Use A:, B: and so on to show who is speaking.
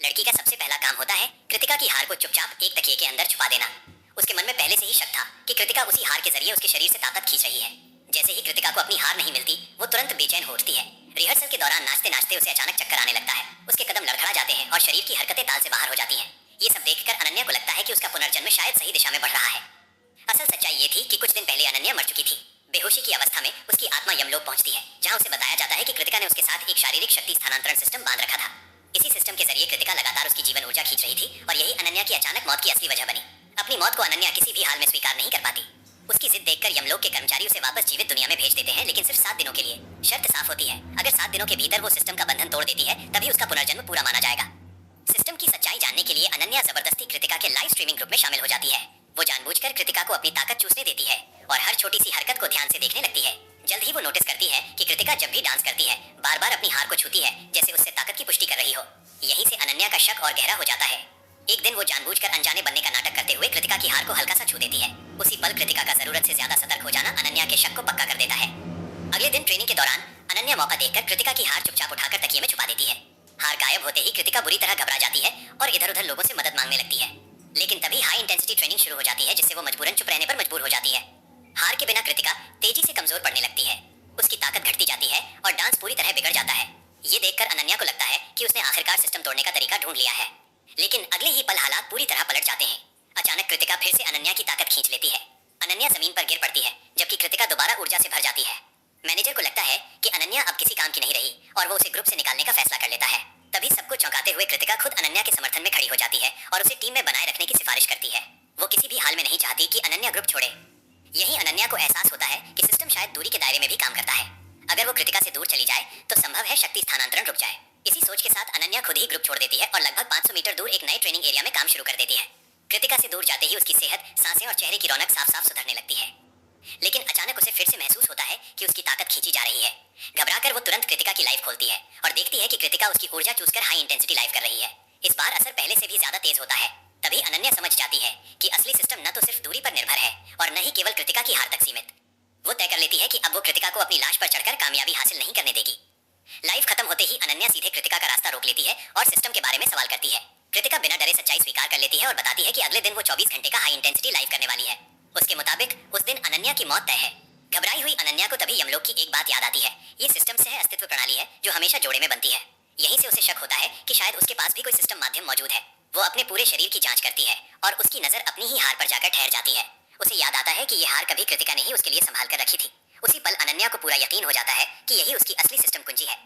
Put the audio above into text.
A: लड़की का सबसे पहला काम होता है कृतिका की हार को चुपचाप एक तकिए के अंदर छुपा देना। उसके मन में पहले से ही शक था कि कृतिका उसी हार के जरिए उसके शरीर से ताकत खींच रही है। जैसे ही कृतिका को अपनी हार नहीं मिलती, वो तुरंत बेचैन हो उठती है। रिहर्सल के दौरान नाचते नाचते उसे अचानक चक्कर आने लगता है। उसके कदम लड़खड़ा जाते हैं और शरीर की हरकतें ताल से बाहर हो जाती हैं। ये सब देखकर अनन्या को लगता है कि उसका पुनर्जन्म शायद सही दिशा में बढ़ रहा है। असल सच्चाई ये थी कि कुछ दिन पहले अनन्या मर चुकी थी। बेहोशी की अवस्था में उसकी आत्मा यमलोक पहुंचती है, जहां उसे बताया जाता है कि कृतिका ने उसके साथ एक शारीरिक शक्ति स्थानांतरण सिस्टम बांध रखा था। इसी सिस्टम के जरिए कृतिका लगातार उसकी जीवन ऊर्जा खींच रही थी और यही अनन्या की अचानक मौत की असली वजह बनी। अपनी मौत को अनन्या किसी भी हाल में स्वीकार नहीं कर पाती। उसकी जिद देखकर यमलोक के कर्मचारी उसे वापस जीवित दुनिया में भेज देते हैं, लेकिन सिर्फ 7 दिनों के लिए। शर्त साफ होती है, अगर 7 दिनों के भीतर वो सिस्टम का बंधन तोड़ देती है, तभी उसका पुनर्जन्म पूरा माना जाएगा। सिस्टम की सच्चाई जानने के लिए अनन्या जबरदस्ती कृतिका के लाइव स्ट्रीमिंग ग्रुप में शामिल हो जाती है। वो जानबूझकर कृतिका को अपनी ताकत चूसने देती है और हर छोटी सी हरकत को ध्यान से देखने लगती है। जल्द ही वो नोटिस करती है कि कृतिका जब भी डांस करती है, बार बार अपनी हार को छूती है, जैसे उससे ताकत की पुष्टि कर रही हो। यहीं से अनन्या का शक और गहरा हो जाता है। एक दिन वो जानबूझकर अनजाने बनने का नाटक करते हुए कृतिका की हार को हल्का सा छू देती है। उसी पल कृतिका का जरूरत से ज्यादा सतर्क हो जाना अनन्या के शक को पक्का कर देता है। अगले दिन ट्रेनिंग के दौरान अनन्या मौका देखकर कृतिका की हार चुपचाप उठाकर तकिए में छुपा देती है। हार गायब होते ही कृतिका बुरी तरह घबरा जाती है और इधर उधर लोगों से मदद मांगने लगती है। लेकिन तभी हाई इंटेंसिटी ट्रेनिंग शुरू हो जाती है, जिससे वो मजबूरन चुप रहने पर मजबूर हो जाती है। हार के बिना कृतिका तेजी से कमजोर पड़ने लगती है। उसकी ताकत घटती जाती है और डांस पूरी तरह बिगड़ जाता है। ये देखकर अनन्या को लगता है कि उसने आखिरकार सिस्टम तोड़ने का तरीका ढूंढ लिया है। लेकिन अगले ही पल हालात पूरी तरह पलट जाते हैं। अचानक कृतिका फिर से अनन्या की ताकत खींच लेती है। अनन्या जमीन पर गिर पड़ती है, जबकि कृतिका दोबारा ऊर्जा से भर जाती है। मैनेजर को लगता है कि अनन्या अब किसी काम की नहीं रही और वो उसे ग्रुप से निकालने का फैसला कर लेता है। तभी सबको चौंकाते हुए कृतिका खुद अनन्या के समर्थन में खड़ी हो जाती है और उसे टीम में बनाए रखने की सिफारिश करती है। वो किसी भी हाल में नहीं चाहती कि अनन्या ग्रुप छोड़े। यही अनन्या को एहसास होता है कि सिस्टम शायद दूरी के दायरे में भी काम करता है। अगर वो कृतिका से दूर चली जाए तो संभव है शक्ति स्थानांतरण रुक जाए। इसी सोच के साथ अनन्या खुद ही ग्रुप छोड़ देती है और लगभग 500 मीटर दूर एक नए ट्रेनिंग एरिया में काम शुरू कर देती है। कृतिका से दूर जाते ही उसकी सेहत, सांसें और चेहरे की रौनक साफ साफ सुधरने लगती है। लेकिन अचानक उसे फिर से महसूस होता है कि उसकी ताकत खींची जा रही है। घबराकर वो तुरंत कृतिका की लाइव खोलती है और देखती है कि कृतिका उसकी ऊर्जा चूसकर हाई इंटेंसिटी लाइव कर रही है। इस बार असर पहले से भी ज्यादा तेज होता है। तभी अनन्या समझ जाती है कि असली सिस्टम न तो सिर्फ दूरी पर निर्भर है और न ही केवल कृतिका की हार तक सीमित। वो तय कर लेती है कि अब वो कृतिका को अपनी लाश पर चढ़कर कामयाबी हासिल नहीं करने देगी। लाइव खत्म होते ही अनन्या सीधे कृतिका का रास्ता रोक लेती है और सिस्टम के बारे में सवाल करती है। कृतिका बिना डरे सच्चाई स्वीकार कर लेती है और बताती है कि अगले दिन वो 24 घंटे का हाई इंटेंसिटी लाइव करने वाली है। उसके मुताबिक उस दिन अनन्या की मौत तय है। घबराई हुई अनन्या को तभी यमलोक की एक बात याद आती है। ये सिस्टम से है अस्तित्व प्रणाली है जो हमेशा जोड़े में बनती है। यहीं से उसे शक होता है कि शायद उसके पास भी कोई सिस्टम माध्यम मौजूद है। वो अपने पूरे शरीर की जांच करती है और उसकी नजर अपनी ही हार पर जाकर ठहर जाती है। उसे याद आता है कि ये हार कभी कृतिका ने ही उसके लिए संभाल कर रखी थी। उसी पल अनन्या को पूरा यकीन हो जाता है कि यही उसकी असली सिस्टम कुंजी है।